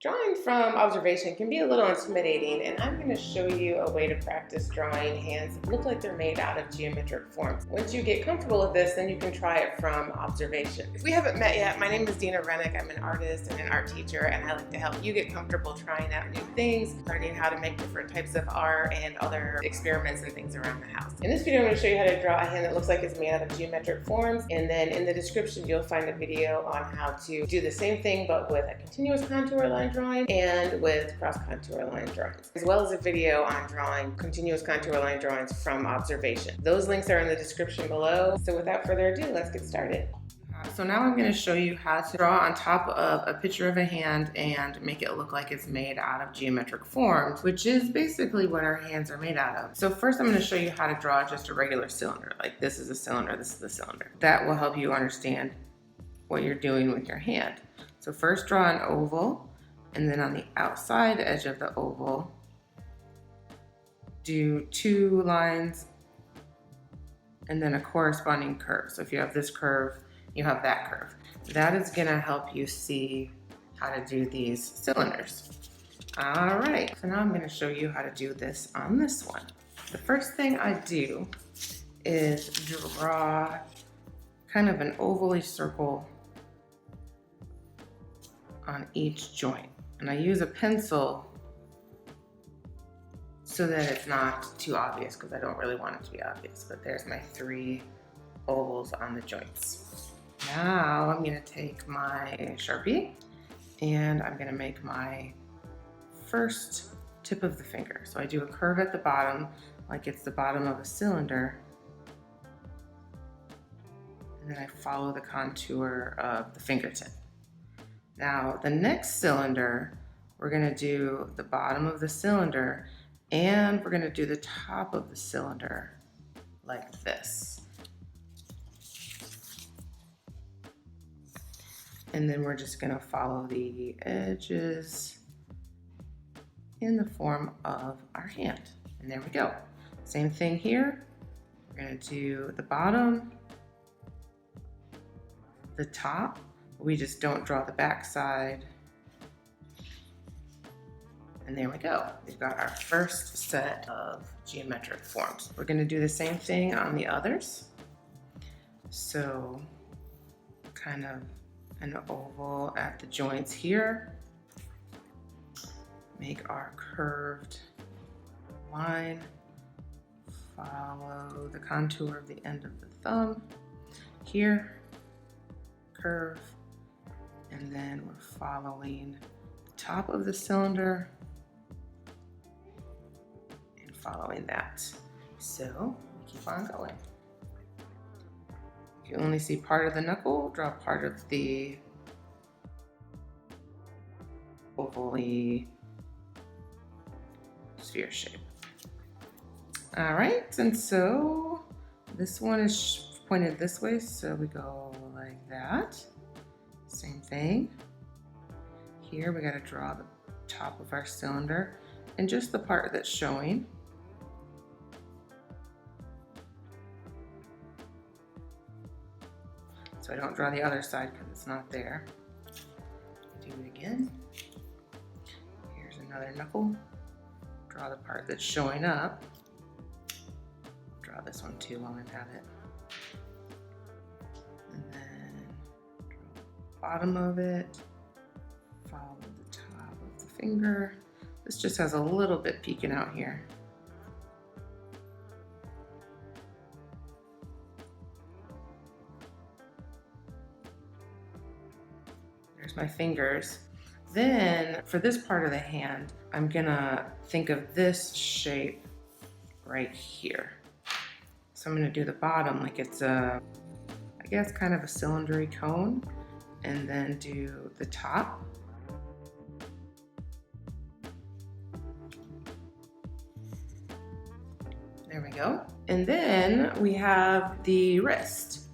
Drawing from observation can be a little intimidating, and I'm going to show you a way to practice drawing hands that look like they're made out of geometric forms. Once you get comfortable with this, then you can try it from observation. If we haven't met yet, my name is Dina Rennick. I'm an artist and an art teacher, and I like to help you get comfortable trying out new things, learning how to make different types of art and other experiments and things around the house. In this video, I'm going to show you how to draw a hand that looks like it's made out of geometric forms, and then in the description, you'll find a video on how to do the same thing, but with a continuous contour line drawing and with cross contour line drawings, as well as a video on drawing continuous contour line drawings from observation. Those links are in the description below. So without further ado, let's get started. So now I'm going to show you how to draw on top of a picture of a hand and make it look like it's made out of geometric forms, which is basically what our hands are made out of. So first I'm going to show you how to draw just a regular cylinder. Like this is a cylinder, this is a cylinder. That will help you understand what you're doing with your hand. So first draw an oval, and then on the outside edge of the oval, do 2 lines and then a corresponding curve. So if you have this curve, you have that curve. That is gonna help you see how to do these cylinders. All right, so now I'm gonna show you how to do this on this one. The first thing I do is draw kind of an ovally circle on each joint. And I use a pencil so that it's not too obvious, because I don't really want it to be obvious. But there's my 3 ovals on the joints. Now I'm gonna take my Sharpie and I'm gonna make my first tip of the finger. So I do a curve at the bottom, like it's the bottom of a cylinder. And then I follow the contour of the fingertip. Now the next cylinder, we're gonna do the bottom of the cylinder and we're gonna do the top of the cylinder like this. And then we're just gonna follow the edges in the form of our hand. And there we go. Same thing here. We're gonna do the bottom, the top. We just don't draw the back side. And there we go. We've got our first set of geometric forms. We're gonna do the same thing on the others. So kind of an oval at the joints here. Make our curved line. Follow the contour of the end of the thumb. Here, curve. And then we're following the top of the cylinder and following that. So we keep on going. If you only see part of the knuckle, draw part of the ovally sphere shape. All right, and so this one is pointed this way, so we go like that. Same thing. Here we got to draw the top of our cylinder and just the part that's showing. So I don't draw the other side because it's not there. Do it again. Here's another knuckle. Draw the part that's showing up. Draw this one too while I'm at it. And then bottom of it, follow the top of the finger. This just has a little bit peeking out here. There's my fingers. Then for this part of the hand, I'm gonna think of this shape right here. So I'm gonna do the bottom like it's a, I guess kind of a cylindry cone, and then do the top. There we go. And then we have the wrist.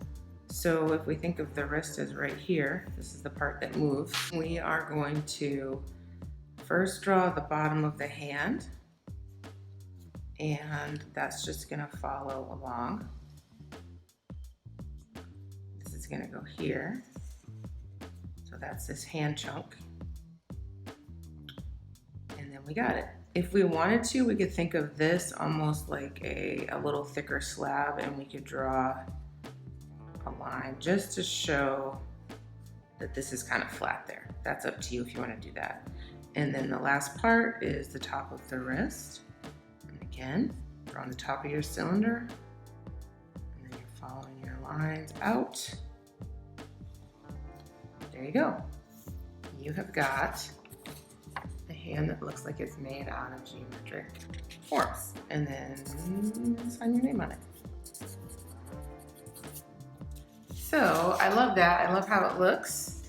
So if we think of the wrist as right here, this is the part that moves. We are going to first draw the bottom of the hand, and that's just gonna follow along. This is gonna go here. So that's this hand chunk. and then we got it. If we wanted to, we could think of this almost like a little thicker slab, and we could draw a line just to show that this is kind of flat there. That's up to you if you want to do that. And then the last part is the top of the wrist. And again, draw on the top of your cylinder, and then you're following your lines out. There you go. You have got a hand that looks like it's made out of geometric forms. And then sign your name on it. So I love that. I love how it looks.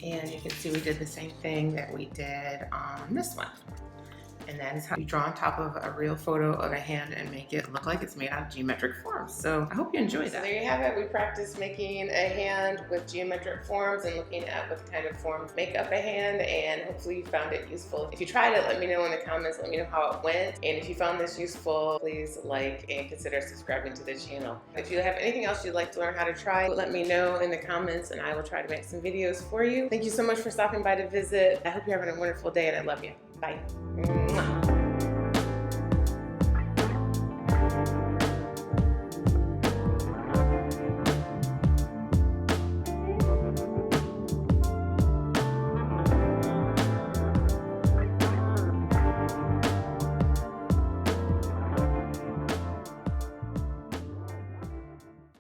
And you can see we did the same thing that we did on this one. And that is how you draw on top of a real photo of a hand and make it look like it's made out of geometric forms. So I hope you enjoyed that. So there you have it. We practiced making a hand with geometric forms and looking at what kind of forms make up a hand, and hopefully you found it useful. If you tried it, let me know in the comments. Let me know how it went. And if you found this useful, please like and consider subscribing to the channel. If you have anything else you'd like to learn how to try, let me know in the comments and I will try to make some videos for you. Thank you so much for stopping by to visit. I hope you're having a wonderful day and I love you. Bye.